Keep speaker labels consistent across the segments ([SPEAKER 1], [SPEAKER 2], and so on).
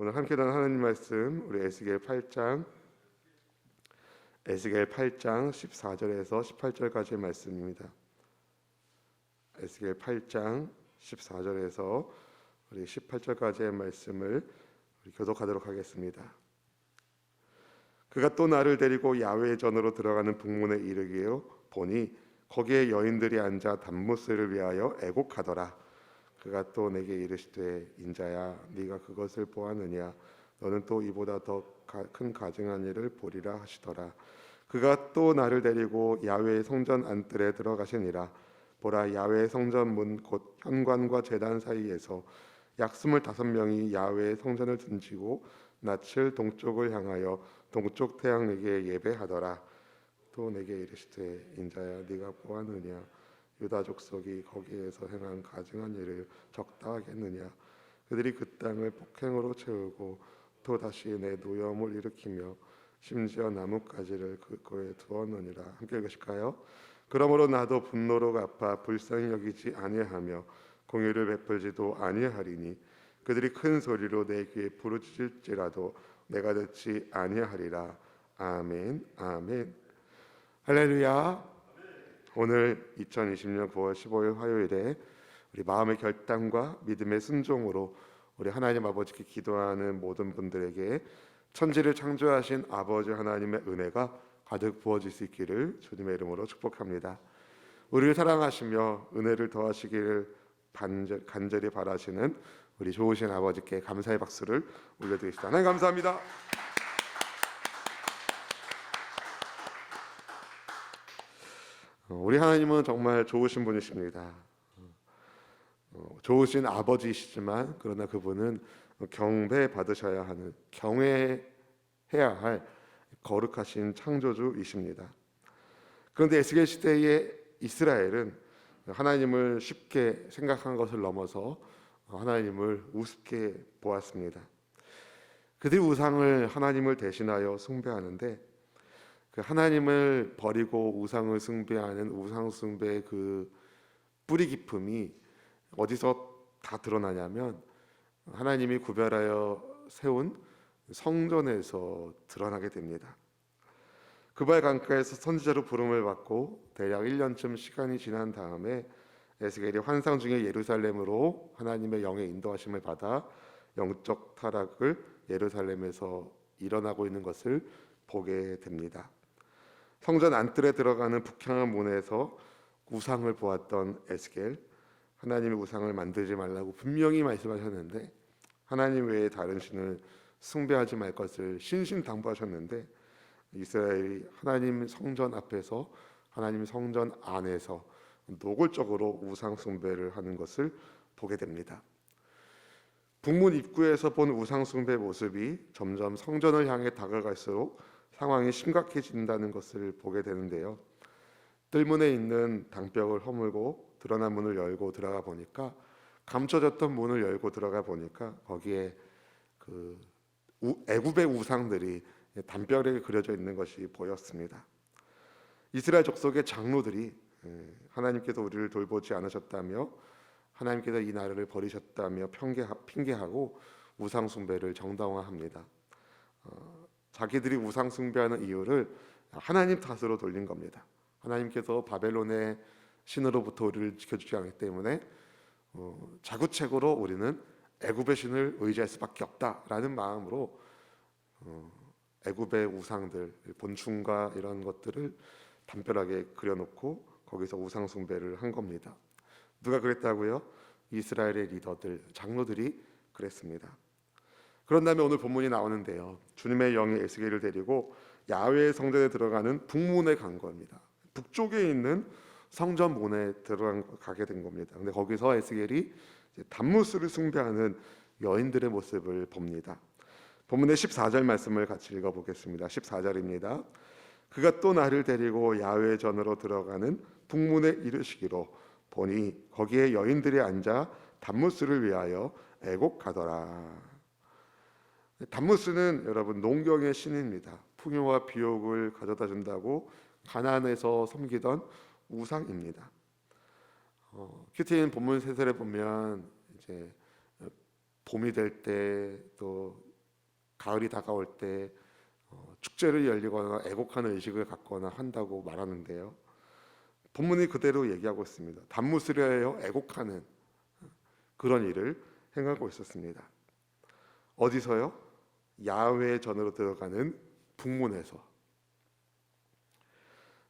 [SPEAKER 1] 오늘 함께 나눈 하나님 말씀 우리 에스겔 8장 14절에서 18절까지의 말씀입니다. 에스겔 8장 14절에서 우리 18절까지의 말씀을 우리 교독하도록 하겠습니다. 그가 또 나를 데리고 야훼의 전으로 들어가는 북문에 이르기에 보니 거기에 여인들이 앉아 단무스를 위하여 애곡하더라. 그가 또 내게 이르시되 인자야 네가 그것을 보았느냐 너는 또 이보다 더 큰 가증한 일을 보리라 하시더라. 그가 또 나를 데리고 야훼의 성전 안뜰에 들어가시니라. 보라 야훼의 성전 문 곧 현관과 제단 사이에서 약 25명이 야훼의 성전을 등지고 낯을 동쪽을 향하여 동쪽 태양에게 예배하더라. 또 내게 이르시되 인자야 네가 보았느냐 유다 족속이 거기에서 행한 가증한 일을 적다 하겠느냐. 그들이 그 땅을 폭행으로 채우고 또 다시 내 노염을 일으키며 심지어 나뭇가지를 그거에 두었느니라. 함께 읽으실까요? 그러므로 나도 분노로 갚아 불쌍히 여기지 아니하며 공의를 베풀지도 아니하리니 그들이 큰 소리로 내 귀에 부르짖을지라도 내가 듣지 아니하리라. 아멘 아멘. 할렐루야. 오늘 2020년 9월 15일 화요일에 우리 마음의 결단과 믿음의 순종으로 우리 하나님 아버지께 기도하는 모든 분들에게 천지를 창조하신 아버지 하나님의 은혜가 가득 부어질 수 있기를 주님의 이름으로 축복합니다. 우리를 사랑하시며 은혜를 더하시기를 간절히 바라시는 우리 좋으신 아버지께 감사의 박수를 올려드리겠습니다. 하나님 감사합니다. 우리 하나님은 정말 좋으신 분이십니다. 좋으신 아버지이시지만 그러나 그분은 경배받으셔야 하는, 경외해야 할 거룩하신 창조주이십니다. 그런데 에스겔 시대의 이스라엘은 하나님을 쉽게 생각한 것을 넘어서 하나님을 우습게 보았습니다. 그들이 우상을 하나님을 대신하여 숭배하는데 그 하나님을 버리고 우상을 숭배하는 우상 숭배의 그 뿌리 깊음이 어디서 다 드러나냐면 하나님이 구별하여 세운 성전에서 드러나게 됩니다. 그발 강가에서 선지자로 부름을 받고 대략 1년쯤 시간이 지난 다음에 에스겔이 환상 중에 예루살렘으로 하나님의 영의 인도하심을 받아 영적 타락을 예루살렘에서 일어나고 있는 것을 보게 됩니다. 성전 안뜰에 들어가는 북향한 문에서 우상을 보았던 에스겔, 하나님의 우상을 만들지 말라고 분명히 말씀하셨는데 하나님 외에 다른 신을 숭배하지 말 것을 신신당부하셨는데 이스라엘이 하나님 성전 앞에서, 하나님 성전 안에서 노골적으로 우상 숭배를 하는 것을 보게 됩니다. 북문 입구에서 본 우상 숭배 모습이 점점 성전을 향해 다가갈수록 상황이 심각해진다는 것을 보게 되는데요. 뜰문에 있는 당벽을 허물고 드러난 문을 열고 들어가 보니까, 감춰졌던 문을 열고 들어가 보니까 거기에 그 애굽의 우상들이 담벼락에 그려져 있는 것이 보였습니다. 이스라엘 족속의 장로들이 하나님께서 우리를 돌보지 않으셨다며, 하나님께서 이 나라를 버리셨다며 핑계하고 우상 숭배를 정당화합니다. 자기들이 우상 숭배하는 이유를 하나님 탓으로 돌린 겁니다. 하나님께서 바벨론의 신으로부터 우리를 지켜주지 않기 때문에 자구책으로 우리는 애굽의 신을 의지할 수밖에 없다라는 마음으로 애굽의 우상들, 본충과 이런 것들을 담벼락에 그려놓고 거기서 우상 숭배를 한 겁니다. 누가 그랬다고요? 이스라엘의 리더들, 장로들이 그랬습니다. 그런 다음에 오늘 본문이 나오는데요, 주님의 영이 에스겔을 데리고 야훼의 성전에 들어가는 북문에 간 겁니다. 북쪽에 있는 성전 문에 들어가게 된 겁니다. 근데 거기서 에스겔이 단무스를 숭배하는 여인들의 모습을 봅니다. 본문의 14절 말씀을 같이 읽어보겠습니다. 14절입니다. 그가 또 나를 데리고 야훼의 전으로 들어가는 북문에 이르시기로 보니 거기에 여인들이 앉아 단무스를 위하여 애곡하더라. 단무스는 여러분 농경의 신입니다. 풍요와 비옥을 가져다 준다고 가나안에서 섬기던 우상입니다. 큐티인 본문 세설에 보면 이제 봄이 될 때, 또 가을이 다가올 때 축제를 열리거나 애곡하는 의식을 갖거나 한다고 말하는데요. 본문이 그대로 얘기하고 있습니다. 단무스를 하여 애곡하는 그런 일을 행하고 있었습니다. 어디서요? 야훼의 전으로 들어가는 북문에서.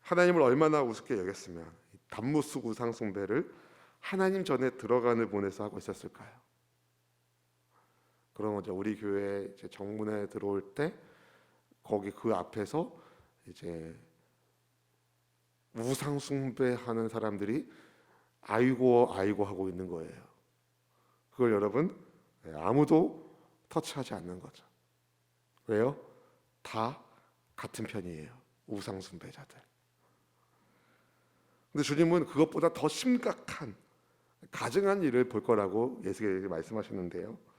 [SPEAKER 1] 하나님을 얼마나 우습게 여겼으면 단무스 우상 숭배를 하나님 전에 들어가는 문에서 하고 있었을까요? 그런 거죠. 우리 교회 이제 정문에 들어올 때 거기 그 앞에서 이제 우상 숭배하는 사람들이 아이고 아이고 하고 있는 거예요. 그걸 여러분 아무도 터치하지 않는 거죠. 왜요? 다 같은 편이에요. 우상 숭배자들. 근데 주님은 그것보다 더 심각한 가증한 일을 볼 거라고 에스겔이 말씀하시는데요.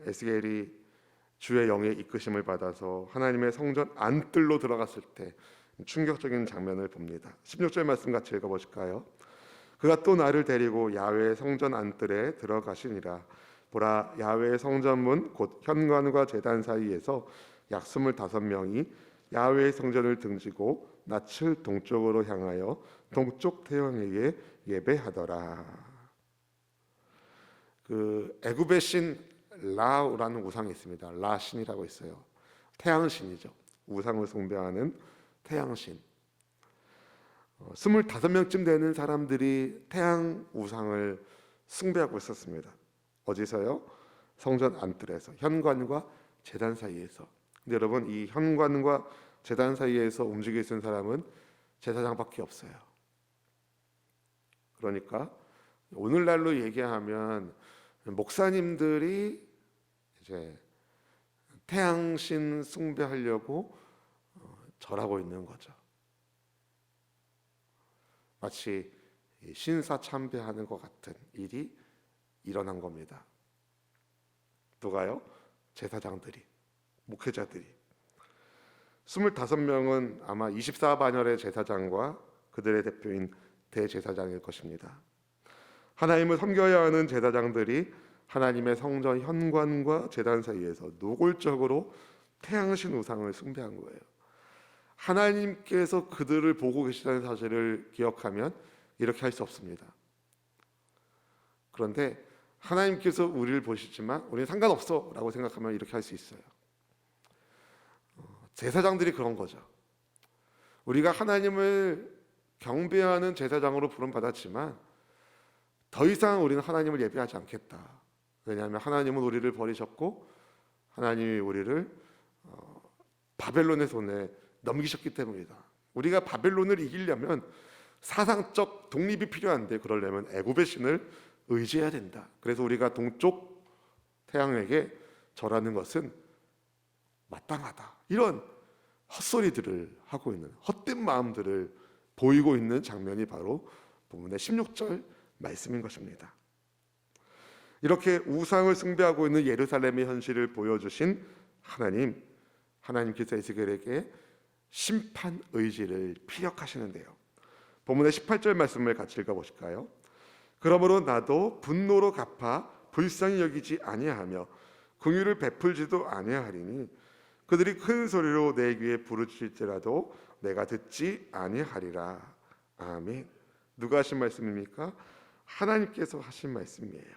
[SPEAKER 1] 에스겔이 주의 영의 이끄심을 받아서 하나님의 성전 안뜰로 들어갔을 때 충격적인 장면을 봅니다. 16절 말씀 같이 읽어보실까요? 그가 또 나를 데리고 야훼의 성전 안뜰에 들어가시니라. 보라, 야훼의 성전문 곧 현관과 제단 사이에서 약 25명이 야훼의 성전을 등지고 낯을 동쪽으로 향하여 동쪽 태양에게 예배하더라. 그 애굽의 신 라라는 우상이 있습니다. 라 신이라고 있어요. 태양 신이죠. 우상을 숭배하는 태양 신. 25명쯤 되는 사람들이 태양 우상을 숭배하고 있었습니다. 어디서요? 성전 안뜰에서, 현관과 제단 사이에서. 근데 여러분, 이 현관과 제단 사이에서 움직일 수 있는 사람은 제사장밖에 없어요. 그러니까 오늘날로 얘기하면 목사님들이 이제 태양신 숭배하려고 절하고 있는 거죠. 마치 신사 참배하는 것 같은 일이 일어난 겁니다. 누가요? 제사장들이, 목회자들이. 25명은 아마 24반열의 제사장과 그들의 대표인 대제사장일 것입니다. 하나님을 섬겨야 하는 제사장들이 하나님의 성전 현관과 제단 사이에서 노골적으로 태양신 우상을 숭배한 거예요. 하나님께서 그들을 보고 계시다는 사실을 기억하면 이렇게 할 수 없습니다. 그런데 하나님께서 우리를 보시지만 우리는 상관없어 라고 생각하면 이렇게 할 수 있어요. 제사장들이 그런 거죠. 우리가 하나님을 경배하는 제사장으로 부름받았지만 더 이상 우리는 하나님을 예배하지 않겠다. 왜냐하면 하나님은 우리를 버리셨고 하나님이 우리를 바벨론의 손에 넘기셨기 때문이다. 우리가 바벨론을 이기려면 사상적 독립이 필요한데 그러려면 애굽의 신을 의지해야 된다. 그래서 우리가 동쪽 태양에게 절하는 것은 마땅하다. 이런 헛소리들을 하고 있는, 헛된 마음들을 보이고 있는 장면이 바로 본문의 16절 말씀인 것입니다. 이렇게 우상을 숭배하고 있는 예루살렘의 현실을 보여주신 하나님께서 에스겔에게 심판 의지를 피력하시는데요. 본문의 18절 말씀을 같이 읽어보실까요? 그러므로 나도 분노로 갚아 불쌍히 여기지 아니하며 긍휼을 베풀지도 아니하리니 그들이 큰 소리로 내 귀에 부르짖을지라도 내가 듣지 아니하리라. 아멘. 누가 하신 말씀입니까? 하나님께서 하신 말씀이에요.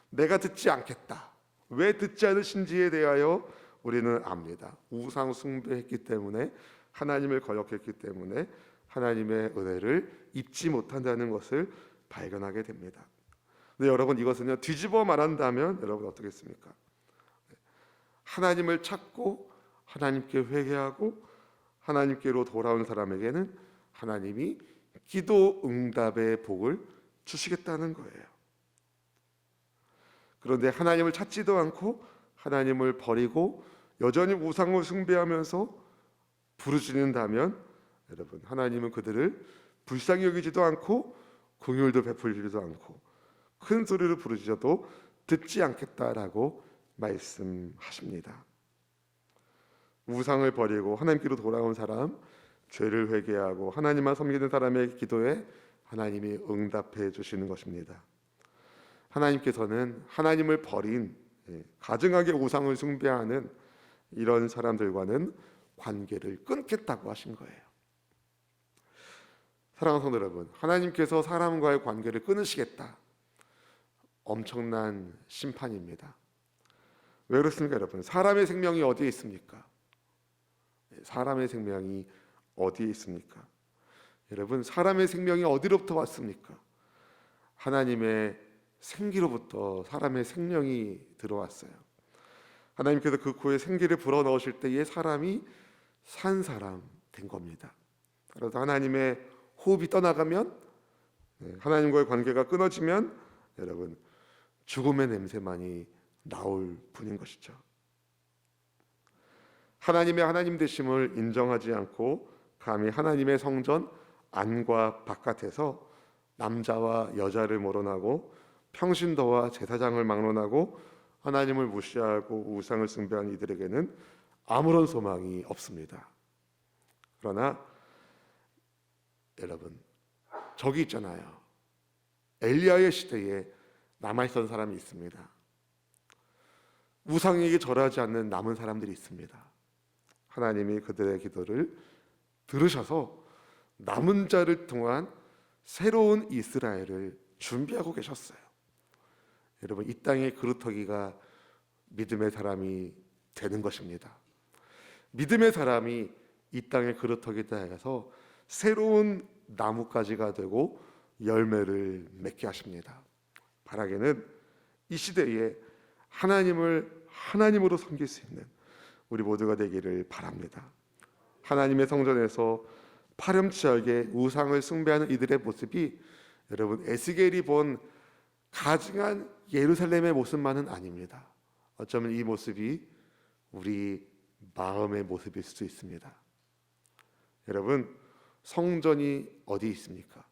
[SPEAKER 1] 내가 듣지 않겠다. 왜 듣지 않으신지에 대하여 우리는 압니다. 우상 숭배했기 때문에, 하나님을 거역했기 때문에 하나님의 은혜를 입지 못한다는 것을 발견하게 됩니다. 근데 여러분, 이것은요, 뒤집어 말한다면 여러분 어떻겠습니까? 하나님을 찾고 하나님께 회개하고 하나님께로 돌아온 사람에게는 하나님이 기도 응답의 복을 주시겠다는 거예요. 그런데 하나님을 찾지도 않고 하나님을 버리고 여전히 우상을 숭배하면서 부르짖는다면 여러분, 하나님은 그들을 불쌍히 여기지도 않고 긍휼도 베풀지도 않고 큰 소리로 부르짖어도 듣지 않겠다라고 말씀하십니다. 우상을 버리고 하나님께로 돌아온 사람, 죄를 회개하고 하나님만 섬기는 사람의 기도에 하나님이 응답해 주시는 것입니다. 하나님께서는 하나님을 버린 가증하게 우상을 숭배하는 이런 사람들과는 관계를 끊겠다고 하신 거예요. 사랑하는 성도 여러분, 하나님께서 사람과의 관계를 끊으시겠다. 엄청난 심판입니다. 왜 그렇습니까, 여러분? 사람의 생명이 어디에 있습니까? 사람의 생명이 어디에 있습니까? 여러분, 사람의 생명이 어디로부터 왔습니까? 하나님의 생기로부터 사람의 생명이 들어왔어요. 하나님께서 그 코에 생기를 불어넣으실 때에 사람이 산 사람 된 겁니다. 그래서 하나님의 호흡이 떠나가면, 하나님과의 관계가 끊어지면 여러분 죽음의 냄새만이 나올 뿐인 것이죠. 하나님의 하나님 되심을 인정하지 않고 감히 하나님의 성전 안과 바깥에서 남자와 여자를 모론하고 평신도와 제사장을 막론하고 하나님을 무시하고 우상을 숭배하는 이들에게는 아무런 소망이 없습니다. 그러나 여러분, 저기 있잖아요. 엘리야의 시대에 남아있던 사람이 있습니다. 우상에게 절하지 않는 남은 사람들이 있습니다. 하나님이 그들의 기도를 들으셔서 남은 자를 통한 새로운 이스라엘을 준비하고 계셨어요. 여러분, 이 땅의 그루터기가 믿음의 사람이 되는 것입니다. 믿음의 사람이 이 땅의 그루터기다 해서 새로운 나뭇가지가 되고 열매를 맺게 하십니다. 바라기는 이 시대에 하나님을 하나님으로 섬길 수 있는 우리 모두가 되기를 바랍니다. 하나님의 성전에서 파렴치하게 우상을 숭배하는 이들의 모습이 여러분 에스겔이 본 가증한 예루살렘의 모습만은 아닙니다. 어쩌면 이 모습이 우리 마음의 모습일 수도 있습니다. 여러분, 성전이 어디 있습니까?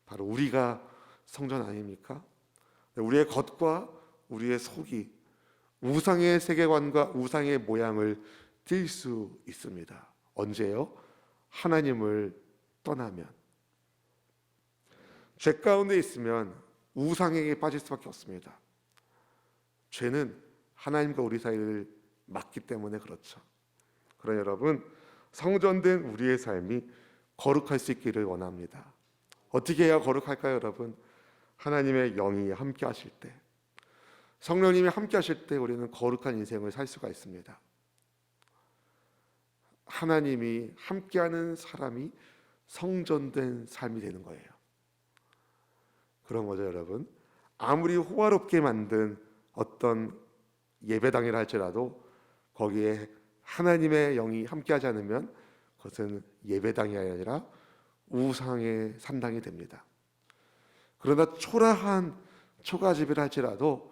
[SPEAKER 1] 바로 우리가 성전 아닙니까? 우리의 겉과 우리의 속이 우상의 세계관과 우상의 모양을 띌 수 있습니다. 언제요? 하나님을 떠나면. 죄 가운데 있으면 우상에게 빠질 수밖에 없습니다. 죄는 하나님과 우리 사이를 막기 때문에 그렇죠. 그러나 여러분, 성전된 우리의 삶이 거룩할 수 있기를 원합니다. 어떻게 해야 거룩할까요, 여러분? 하나님의 영이 함께 하실 때, 성령님이 함께 하실 때 우리는 거룩한 인생을 살 수가 있습니다. 하나님이 함께하는 사람이 성전된 삶이 되는 거예요. 그런 거죠, 여러분. 아무리 호화롭게 만든 어떤 예배당이라 할지라도 거기에 하나님의 영이 함께하지 않으면 그것은 예배당이 아니라 우상의 산당이 됩니다. 그러나 초라한 초가집이라 할지라도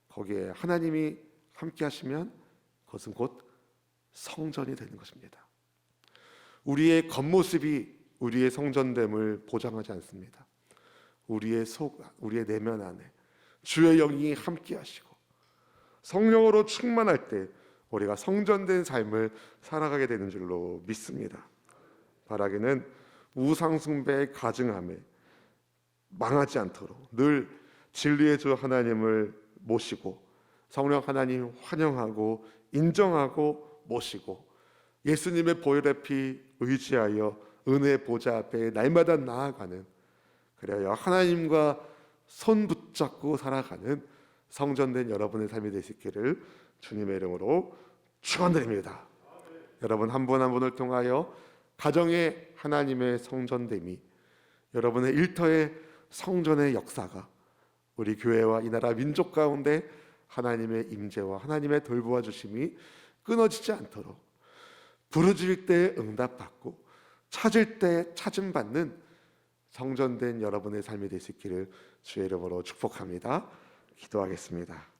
[SPEAKER 1] 거기에 하나님이 함께하시면 그것은 곧 성전이 되는 것입니다. 우리의 겉모습이 우리의 성전됨을 보장하지 않습니다. 우리의 속, 우리의 내면 안에 주의 영이 함께하시고 성령으로 충만할 때 우리가 성전된 삶을 살아가게 되는 줄로 믿습니다. 바라기는 우상 숭배의 가증함에 망하지 않도록 늘 진리의 주 하나님을 모시고 성령 하나님 환영하고 인정하고 모시고 예수님의 보혈의 피 의지하여 은혜의 보좌 앞에 날마다 나아가는, 그래야 하나님과 손 붙잡고 살아가는 성전된 여러분의 삶이 되시기를 주님의 이름으로 축원드립니다. 여러분 한 분 한 분을 통하여 가정의 하나님의 성전됨이, 여러분의 일터의 성전의 역사가 우리 교회와 이 나라 민족 가운데 하나님의 임재와 하나님의 돌보아 주심이 끊어지지 않도록 부르짖을 때 응답받고 찾을 때 찾음받는 성전된 여러분의 삶이 되시기를 주의 이름으로 축복합니다. 기도하겠습니다.